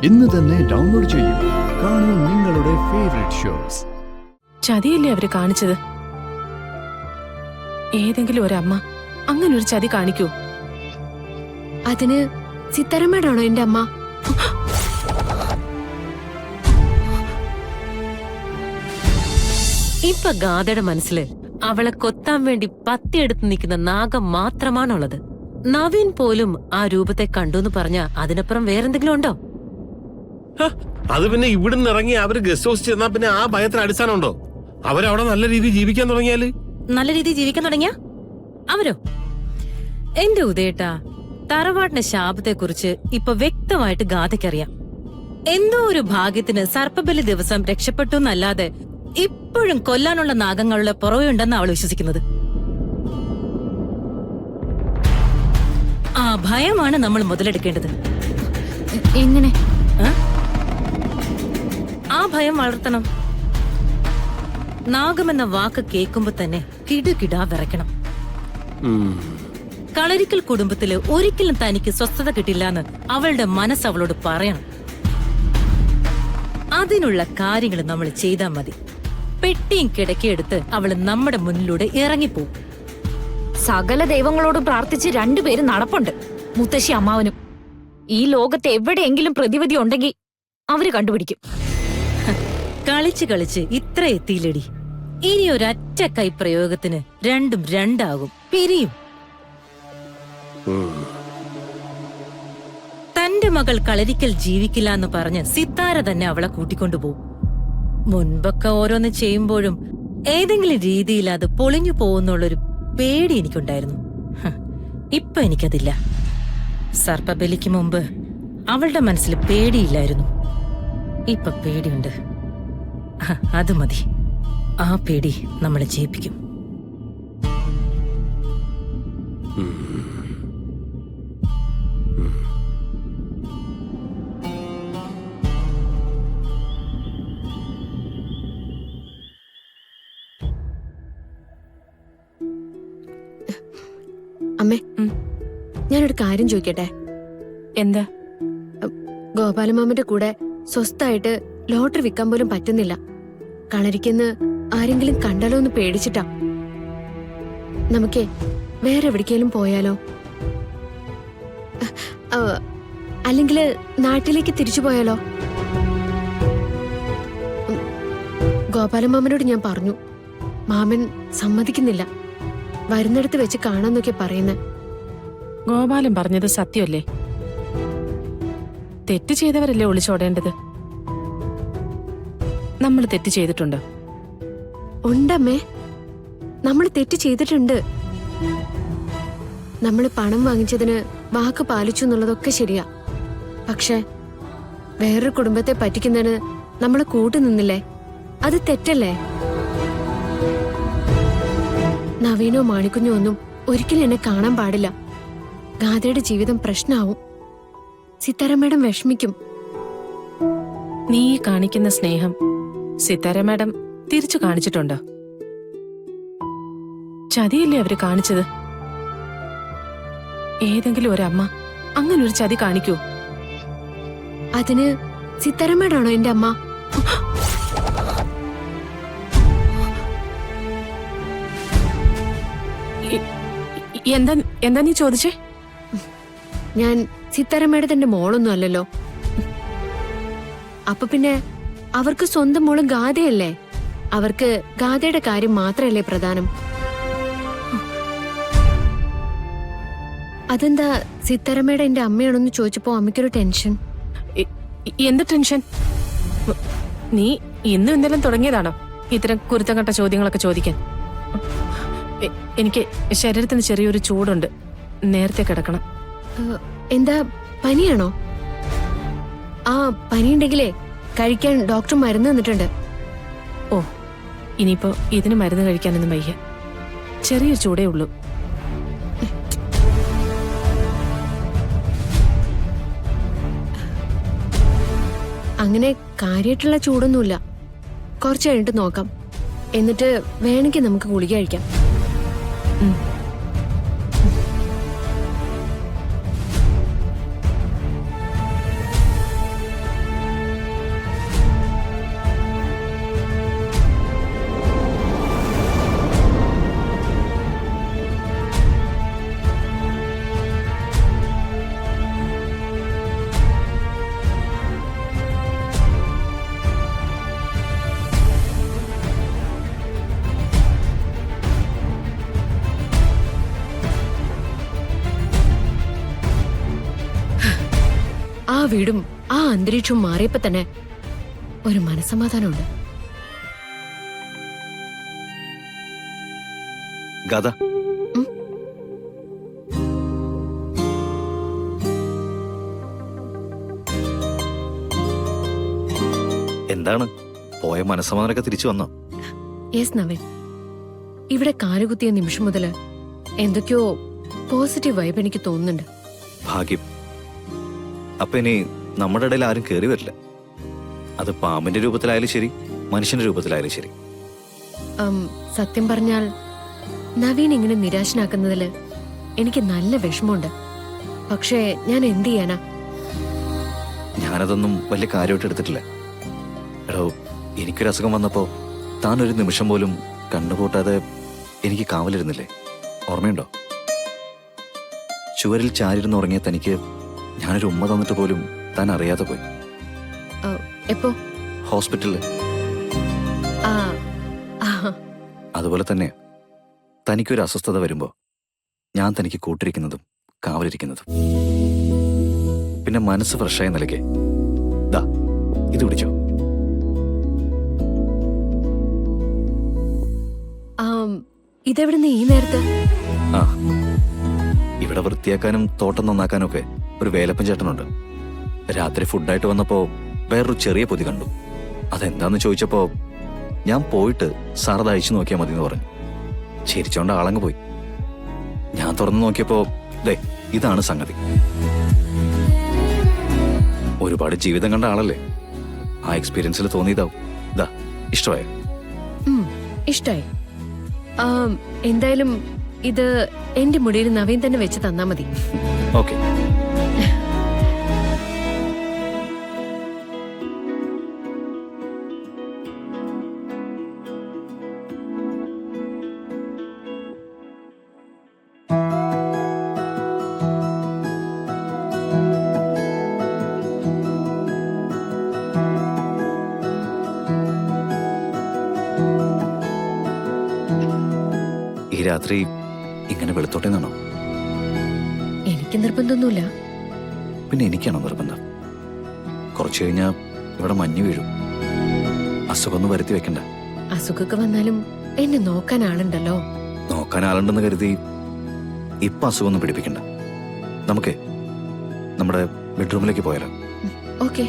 ഇന്ന് തന്നെ ഡൗൺലോഡ് ചെയ്യൂ. കാണൂ നിങ്ങളുടെ ഫേവറേറ്റ് ഷോസ്. ചതിയല്ലേ അവര് കാണിച്ചത്? ഏതെങ്കിലും ഒരമ്മ അങ്ങനെ ഒരു ചതി കാണിക്കൂ? അതിന് സിത്താരമ്മേടാണോ എന്റെ അമ്മ? ഇപ്പൊ ഗാഥയുടെ മനസ്സില് അവളെ കൊത്താൻ വേണ്ടി പത്തിയെടുത്ത് നിൽക്കുന്ന നാഗം മാത്രമാണുള്ളത്. നവീൻ പോലും ആ രൂപത്തെ കണ്ടുന്ന് പറഞ്ഞ അതിനപ്പുറം വേറെന്തെങ്കിലും ഉണ്ടോ? അത് പിന്നെ ഇവിടുന്ന് ഇറങ്ങി അവര് ഗസ്റ്റ് ഹൗസ് ചെന്നാ പിന്നെ ആ ഭയത്തിന് അടിസ്ഥാനമുണ്ടോ? അവരവിടെ നല്ല രീതിയിൽ ജീവിക്കാൻ തുടങ്ങിയാല്? നല്ല രീതിയിൽ ജീവിക്കാൻ തുടങ്ങിയ അവരോ? എന്റെ ഉദയേട്ടാ, തറവാടിന്റെ ശാപത്തെ കുറിച്ച് ഇപ്പൊ വ്യക്തമായിട്ട് ഗാഥയ്ക്കറിയാം. എന്തോ ഒരു ഭാഗ്യത്തിന് സർപ്പബലി ദിവസം രക്ഷപ്പെട്ടു എന്നല്ലാതെ ഇപ്പോഴും കൊല്ലാനുള്ള നാഗങ്ങളുടെ പുറവുണ്ടെന്ന് അവൾ വിശ്വസിക്കുന്നത്. ആ ഭയമാണ് നമ്മൾ മുതലെടുക്കേണ്ടത്. എങ്ങനെ? ആ ഭയം വളർത്തണം. നാഗമെന്ന വാക്ക് കേൾക്കുമ്പോ തന്നെ കിടുകിടാ വിറയ്ക്കണം. കളരിക്കൽ കുടുംബത്തില് ഒരിക്കലും തനിക്ക് സ്വസ്ഥത കിട്ടില്ലെന്ന് അവളുടെ മനസ്സ് അവളോട് പറയണം. അതിനുള്ള കാര്യങ്ങൾ നമ്മൾ ചെയ്താൽ മതി. പെട്ടിയും കിടക്കിയെടുത്ത് അവള് നമ്മുടെ മുന്നിലൂടെ ഇറങ്ങിപ്പോവും. സകല ദൈവങ്ങളോടും പ്രാർത്ഥിച്ച് രണ്ടുപേരും നടപ്പുണ്ട്, മുത്തശ്ശി അമ്മാവനും. ഈ ലോകത്ത് എവിടെയെങ്കിലും പ്രതിവിധി ഉണ്ടെങ്കിൽ അവര് കണ്ടുപിടിക്കും. കളിച്ച് കളിച്ച് ഇത്ര എത്തിയില്ലടി. ഇനി ഒരൊറ്റ കൈ പ്രയോഗത്തിന് രണ്ടും രണ്ടാകും, പിരിയും. തന്റെ മകൾ കളരിക്കൽ ജീവിക്കില്ല എന്ന് പറഞ്ഞ് സിത്താര തന്നെ അവളെ കൂട്ടിക്കൊണ്ടുപോകും. മുൻപൊക്കെ ഓരോന്ന് ചെയ്യുമ്പോഴും ഏതെങ്കിലും രീതിയിൽ അത് പൊളിഞ്ഞു പോകുന്നുള്ളൊരു പേടി എനിക്കുണ്ടായിരുന്നു. ഇപ്പൊ എനിക്കതില്ല. സർപ്പബലിക്ക് മുമ്പ് അവളുടെ മനസ്സിൽ പേടിയില്ലായിരുന്നു. ഇപ്പൊ പേടിയുണ്ട്. അത് മതി. ആ പേടി നമ്മളെ ജയിപ്പിക്കും. അമ്മേ, ഞാനൊരു കാര്യം ചോദിക്കട്ടെ? എന്താ? ഗോപാലമാമന്റെ കൂടെ സ്വസ്ഥായിട്ട് ലോട്ടറി വിൽക്കാൻ പോലും പറ്റുന്നില്ല. കളരിക്കുന്ന ആരെങ്കിലും കണ്ടാലോ എന്ന് പേടിച്ചിട്ടാ. നമുക്കേ വേറെ എവിടേക്കെങ്കിലും പോയാലോ? അല്ലെങ്കിൽ നാട്ടിലേക്ക് തിരിച്ചു പോയാലോ? ഗോപാലമാമനോട് ഞാൻ പറഞ്ഞു. മാമൻ സമ്മതിക്കുന്നില്ല. വരുന്നിടത്ത് വെച്ച് കാണാന്നൊക്കെ പറയുന്നേ. ഗോപാലൻ പറഞ്ഞത് സത്യമല്ലേ? തെറ്റ് ചെയ്തവരല്ലേ ഒളിച്ചോടേണ്ടത്? നമ്മൾ തെറ്റ് ചെയ്തിട്ടുണ്ടോ? ഉണ്ടമ്മേ, നമ്മൾ തെറ്റ് ചെയ്തിട്ടുണ്ട്. നമ്മൾ പണം വാങ്ങിച്ചതിന് വാക്ക് പാലിച്ചു എന്നുള്ളതൊക്കെ ശരിയാ. പക്ഷെ വേറൊരു കുടുംബത്തെ പറ്റിക്കുന്നതിന് നമ്മൾ കൂട്ടുനിന്നില്ലേ? അത് തെറ്റല്ലേ? നവീനോ മാണിക്കുഞ്ഞോ ഒന്നും ഒരിക്കലും എന്നെ കാണാൻ പാടില്ല. ഗാഥയുടെ ജീവിതം പ്രശ്നമാവും. സിത്താര മേഡം വിഷമിക്കും. നീ കാണിക്കുന്ന സ്നേഹം സിത്താര മാഡം തിരിച്ചു കാണിച്ചിട്ടുണ്ടോ? ചതിയല്ലേ അവര് കാണിച്ചത്? ഏതെങ്കിലും ഒരമ്മ അങ്ങനെ ഒരു ചതി കാണിക്കൂ? അതിന് സിത്താര മേഡാണോ എന്റെ അമ്മ? എന്താ നീ ചോദിച്ചേ? ഞാൻ സിത്താര മേഡത്തിന്റെ മോളൊന്നും അല്ലല്ലോ. അപ്പൊ പിന്നെ അവർക്ക് സ്വന്തം മോള് ഗാഥയല്ലേ? അവർക്ക് ഗാഥയുടെ കാര്യം മാത്രമല്ലേ പ്രധാനം? അതെന്താ സിത്താര മേഡം എന്റെ അമ്മയാണെന്ന് ചോദിച്ചപ്പോ അമ്മയ്ക്കൊരു ടെൻഷൻ? എന്ത് ടെൻഷൻ? നീ ഇന്നും ഇന്നലെ തുടങ്ങിയതാണോ ഇത്തരം കുരുത്തം കെട്ട ചോദ്യങ്ങളൊക്കെ ചോദിക്കാൻ? എനിക്ക് ശരീരത്തിന് ചെറിയൊരു ചൂടുണ്ട്. നേരത്തെ കിടക്കണം. എന്താ പനിയാണോ? ആ, പനിയുണ്ടെങ്കിലേ കഴിക്കാൻ ഡോക്ടർ മരുന്ന് തന്നിട്ടുണ്ട്. ഓ, ഇനിയിപ്പോ ഇതിന് മരുന്ന് കഴിക്കാനൊന്നും വയ്യ. ചെറിയൊരു ചൂടേ ഉള്ളൂ. അങ്ങനെ കാര്യമായിട്ടുള്ള ചൂടൊന്നുമില്ല. കുറച്ച് കഴിഞ്ഞിട്ട് നോക്കാം. എന്നിട്ട് വേണമെങ്കിൽ നമുക്ക് ഗുളിക കഴിക്കാം. വീടും ആ അന്തരീക്ഷവും മാറിയപ്പോ തന്നെ ഒരു മനസ്സമാധാനമുണ്ട്. ഗാഥ, എന്താണ് പോയ മനസ്സമാധാനമൊക്കെ തിരിച്ചു വന്നോ? യെസ് നവീൻ, ഇവിടെ കാലുകുത്തിയ നിമിഷം മുതല് എന്തൊക്കെയോ പോസിറ്റീവ് വൈബ് എനിക്ക് തോന്നുന്നുണ്ട്. ഭാഗ്യം. അപ്പൊ ഇനി നമ്മുടെ ഇടയിൽ ആരും കയറി വരില്ല. അത് പാമ്പിന്റെ രൂപത്തിലായാലും ശരി, മനുഷ്യന്റെ രൂപത്തിലായാലും ശരി. സത്യം പറഞ്ഞാൽ നവീൻ ഇങ്ങനെ നിരാശനാക്കുന്നതില് എനിക്ക് നല്ല വിഷമമുണ്ട്. പക്ഷേ ഞാൻ എന്ത് ചെയ്യാനാ? ഞാനതൊന്നും വലിയ കാര്യമായിട്ട് എടുത്തിട്ടില്ല. എടോ, എനിക്കൊരു അസുഖം വന്നപ്പോ താൻ ഒരു നിമിഷം പോലും കണ്ണുകൂട്ടാതെ എനിക്ക് കാവലിരുന്നില്ലേ? ഓർമ്മയുണ്ടോ? ചുവരിൽ ചാരിരുന്ന് ഉറങ്ങിയ തനിക്ക് ഞാനൊരു ഉമ്മ തന്നിട്ട് പോലും താൻ അറിയാതെ പോയി. എപ്പോ? ഹോസ്പിറ്റലില്. ആ, ആ, അതുപോലെ തന്നെ തനിക്കൊരു അസ്വസ്ഥത വരുമ്പോ ഞാൻ തനിക്ക് കൂട്ടിരിക്കുന്നതും കാവലിരിക്കുന്നതും. പിന്നെ മനസ്സ് ഫ്രഷായി നിലയ്ക്ക് ദാ ഇത് പിടിച്ചോ. ഇതെവിടുന്ന് ഈ നേരത്ത്? ആ, ഇവിടെ വൃത്തിയാക്കാനും തോട്ടം നന്നാക്കാനും ഒക്കെ ഒരു വേലപ്പൻ ചേട്ടനുണ്ട്. രാത്രി ഫുഡായിട്ട് വന്നപ്പോ വേറൊരു ചെറിയ പൊതി കണ്ടു. അതെന്താന്ന് ചോദിച്ചപ്പോ ഞാൻ പോയിട്ട് സാർ അത് അയച്ചു നോക്കിയാൽ മതി എന്ന് പറഞ്ഞു. ചിരിച്ചോണ്ട് ആളങ്ങ് പോയി. ഞാൻ തുറന്നു നോക്കിയപ്പോ ദേ ഇതാണ് സംഗതി. ഒരുപാട് ജീവിതം കണ്ട ആളല്ലേ, ആ എക്സ്പീരിയൻസിൽ തോന്നിയതാവും. ദാ ഇഷ്ടമായ? ഇഷ്ടായി. എന്തായാലും ഇത് എന്റെ മുടിയിൽ നവീൻ തന്നെ വെച്ച് തന്നാ മതി. ഓക്കെ. ഈ രാത്രി ഇങ്ങനെ വെളുത്തോട്ടെന്നാണോ? എനിക്ക് നിർബന്ധമൊന്നുമില്ല. പിന്നെ എനിക്കാണോ നിർബന്ധം? കുറച്ചു കഴിഞ്ഞാൽ ഇവിടെ മഞ്ഞ് വീഴും. അസുഖമൊന്നും വരുത്തി വെക്കണ്ട. അസുഖമൊക്കെ വന്നാലും എന്നെ നോക്കാൻ ആളുണ്ടല്ലോ. നോക്കാൻ ആളുണ്ടെന്ന് കരുതി ഇപ്പൊ അസുഖമൊന്നും പിടിപ്പിക്കണ്ട. നമുക്ക് നമ്മുടെ ബെഡ്റൂമിലേക്ക് പോയാലോ? ഓക്കെ.